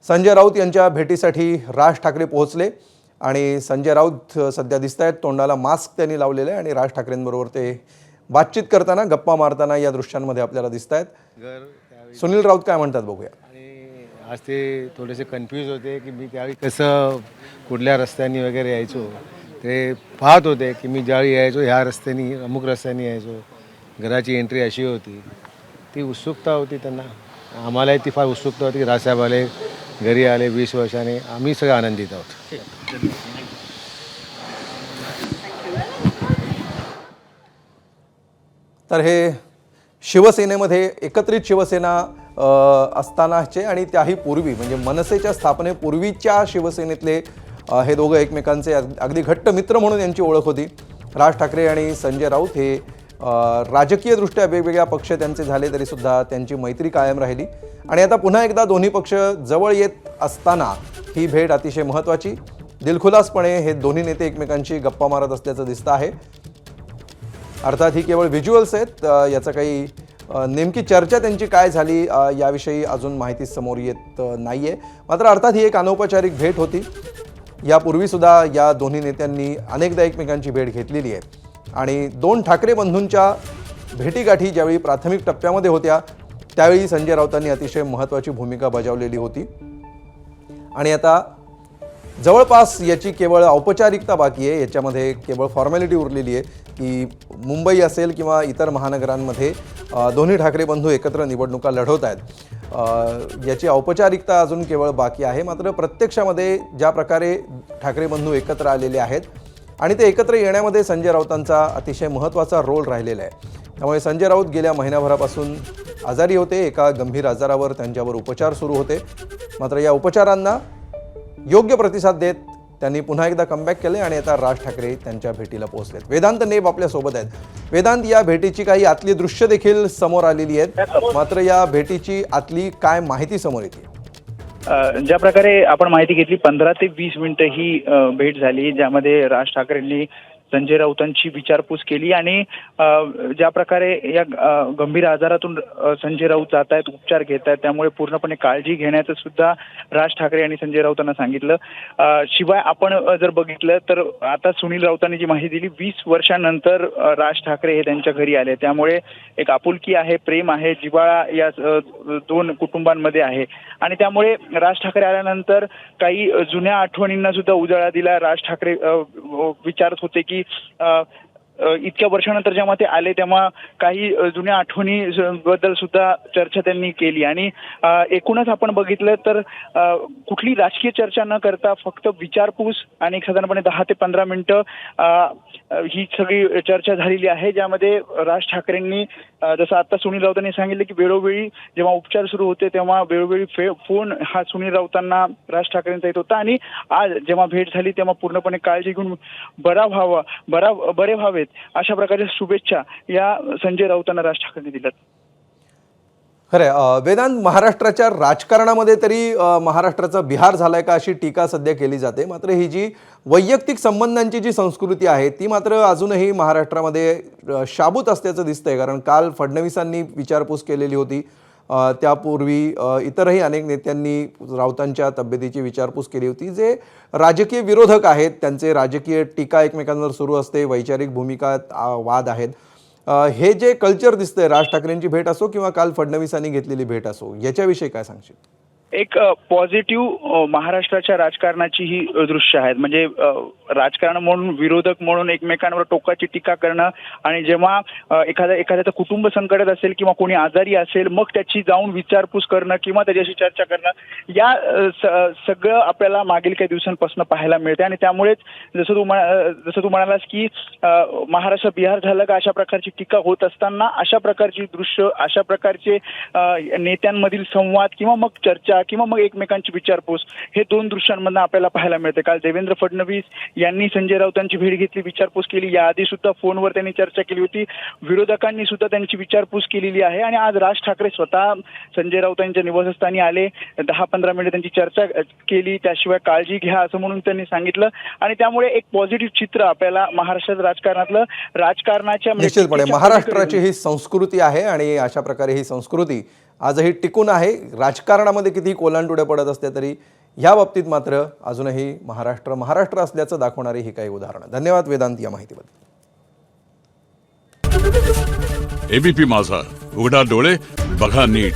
संजय राऊत यांच्या भेटीसाठी राज ठाकरे पोहोचले आणि संजय राऊत सध्या दिसतायत, तोंडाला मास्क त्यांनी लावलेले आहे आणि राज ठाकरेंबरोबर ते बातचीत करताना गप्पा मारताना या दृश्यांमध्ये आपल्याला दिसतायत। सुनील राऊत काय म्हणतात बघूया। आणि आज ते थोडेसे कन्फ्यूज होते की मी त्यावेळी कसं कुठल्या रस्त्याने वगैरे यायचो, ते पाहत होते की मी ज्यावेळी यायचो ह्या रस्त्याने अमुक रस्त्याने यायचो, घराची एंट्री अशी होती। ती उत्सुकता होती त्यांना, आम्हालाही ती फार उत्सुकता होती की राजसाहेब आले, घरी आले 20 वर्षाने, आम्ही सगळे आनंदित आहोत। तर हे शिवसेनेमध्ये एकत्रित शिवसेना असतानाचे आणि त्याही पूर्वी म्हणजे मनसेच्या स्थापनेपूर्वीच्या शिवसेनेतले हे दोघं एकमेकांचे अगदी घट्ट मित्र म्हणून यांची ओळख होती। राज ठाकरे आणि संजय राऊत हे राजकीयदृष्ट्या वेगवेगळ्या पक्ष त्यांचे झाले तरी सुद्धा त्यांची मैत्री कायम राहिली आणि आता पुन्हा एकदा दोन्ही पक्ष जवळ येत असताना ही भेट अतिशय महत्त्वाची। दिलखुलासपणे हे दोन्ही नेते एकमेकांशी गप्पा मारत असल्याचं दिसतं आहे। अर्थात ही केवळ व्हिज्युअल्स आहेत, याचा काही नेमकी चर्चा त्यांची काय झाली याविषयी अजून माहिती समोर येत नाही आहे। मात्र अर्थात ही एक अनौपचारिक भेट होती। यापूर्वीसुद्धा या दोन्ही नेत्यांनी अनेकदा एकमेकांची भेट घेतलेली आहे आणि दोन ठाकरे बंधूंच्या भेटीगाठी ज्यावेळी प्राथमिक टप्प्यामध्ये होत्या त्यावेळी संजय राऊतांनी अतिशय महत्त्वाची भूमिका बजावलेली होती आणि आता जवळपास याची केवळ औपचारिकता बाकी आहे। याच्यामध्ये केवळ फॉर्मॅलिटी उरलेली आहे की मुंबई असेल किंवा इतर महानगरांमध्ये दोन्ही ठाकरे बंधू एकत्र निवडणुका लढवत आहेत, याची औपचारिकता अजून केवळ बाकी आहे। मात्र प्रत्यक्षामध्ये ज्या प्रकारे ठाकरे बंधू एकत्र आलेले आहेत आणि ते एकत्र येण्यामध्ये संजय राऊतांचा अतिशय महत्त्वाचा रोल राहिलेला आहे। त्यामुळे संजय राऊत गेल्या महिनाभरापासून आजारी होते, एका गंभीर आजारावर त्यांच्यावर उपचार सुरू होते। मात्र या उपचारांना योग्य प्रतिसाद देत त्यांनी पुन्हा एकदा कमबॅक केले आणि आता राज ठाकरे त्यांच्या भेटीला पोहोचलेत। वेदांत नेब आपल्यासोबत आहेत। वेदांत, या भेटीची काही आतली दृश्य देखील समोर आलेली आहेत, मात्र या भेटीची आतली काय माहिती समोर येते? ज्या प्रकारे आपण माहिती घेतली 15 ते 20 मिनिटं ही भेट झाली, ज्यामध्ये राज ठाकरेंनी संजय राऊतांची विचारपूस केली आणि ज्या प्रकारे या गंभीर आजारातून संजय राऊत जात आहेत, उपचार घेत आहेत, त्यामुळे पूर्णपणे काळजी घेण्याचं सुद्धा राज ठाकरे आणि संजय राऊतांना सांगितलं। शिवाय आपण जर बघितलं तर आता सुनील राऊतांनी जी माहिती दिली, 20 वर्षांनंतर राज ठाकरे हे त्यांच्या घरी आले, त्यामुळे एक आपुलकी आहे, प्रेम आहे, जिव्हाळा या दोन कुटुंबांमध्ये आहे आणि त्यामुळे राज ठाकरे आल्यानंतर काही जुन्या आठवणींना सुद्धा उजाळा दिला। राज ठाकरे विचारत होते की इतक्या वर्षानंतर जेव्हा ते आले तेव्हा काही जुन्या आठवणी बद्दल सुद्धा चर्चा त्यांनी केली आणि एकूणच आपण बघितलं तर कुठली राजकीय चर्चा न करता फक्त विचारपूस आणि साधारणपणे 10 ते 15 मिनिटं ही सगळी चर्चा झालेली आहे, ज्यामध्ये राज ठाकरेंनी जसं आता सुनील राऊतांनी सांगितलं की वेळोवेळी जेव्हा उपचार सुरू होते तेव्हा वेळोवेळी फोन हा सुनील राऊतांना राज ठाकरेंचा येत होता आणि आज जेव्हा भेट झाली तेव्हा पूर्णपणे काळजी घेऊन बरे व्हावेत अशा प्रकारच्या शुभेच्छा या संजय राऊतांना राज ठाकरेंनी दिल्यात। खरं वेदांत, महाराष्ट्राच्या राजकारणामध्ये तरी महाराष्ट्राचा बिहार झालाय का अशी टीका सध्या केली जाते, मात्र ही जी वैयक्तिक संबंधांची जी संस्कृती आहे ती मात्र अजूनही महाराष्ट्रामध्ये शाबूत असल्याचं दिसतंय। कारण काल फडणवीसांनी विचारपूस केलेली होती, त्यापूर्वी इतरही अनेक नेत्यांनी राऊतांच्या तब्येतीची विचारपूस केली होती। जे राजकीय विरोधक आहेत त्यांचे राजकीय टीका एकमेकांवर सुरू असते, वैचारिक भूमिका वाद आहेत। हे जे कल्चर दिसतंय, राज ठाकरेंची भेट असो किंवा काल फडणवीसांनी घेतलेली भेट असो, याच्याविषयी काय सांगशील? एक पॉझिटिव्ह महाराष्ट्राच्या राजकारणाची ही दृश्य आहेत, म्हणजे राजकारण म्हणून विरोधक म्हणून एकमेकांवर टोकाची टीका करणं आणि जेव्हा एखाद्याचं कुटुंब संकटात असेल किंवा कोणी आजारी असेल मग त्याची जाऊन विचारपूस करणं किंवा त्याच्याशी चर्चा करणं, या सगळं आपल्याला मागील काही दिवसांपासून पाहायला मिळते आणि त्यामुळेच जसं तू म्हणालास की महाराष्ट्र बिहार झालं का अशा प्रकारची टीका होत असताना अशा प्रकारची दृश्य, अशा प्रकारचे नेत्यांमधील संवाद किंवा मग चर्चा किंवा मग एकमेकांची विचारपूस हे दोन दृश्यांमधून आपल्याला पाहायला मिळते। काल देवेंद्र फडणवीस यांनी संजय राऊतांची भेट घेतली, विचारपूस केली, याआधी सुद्धा फोनवर त्यांनी चर्चा केली होती, विरोधकांनी सुद्धा त्यांची विचारपूस केलेली आहे आणि आज राज ठाकरे स्वतः संजय राऊतांच्या निवासस्थानी आले, 10-15 मिनिटे त्यांची चर्चा केली, त्याशिवाय काळजी घ्या असं म्हणून त्यांनी सांगितलं आणि त्यामुळे एक पॉझिटिव्ह चित्र आपल्याला महाराष्ट्राच्या राजकारणाच्या निश्चितपणे महाराष्ट्राची ही संस्कृती आहे आणि अशा प्रकारे ही संस्कृती आजही टिकून आहे. राजकारणामध्ये कितीही कोलांटुड्या पडत असल्या तरी ह्या बाबतीत मात्र अजूनही महाराष्ट्र असल्याचं दाखवणारी ही काही उदाहरणं. धन्यवाद वेदांत या माहितीबद्दल. एबीपी माझा, उघडा डोळे बघा नीट.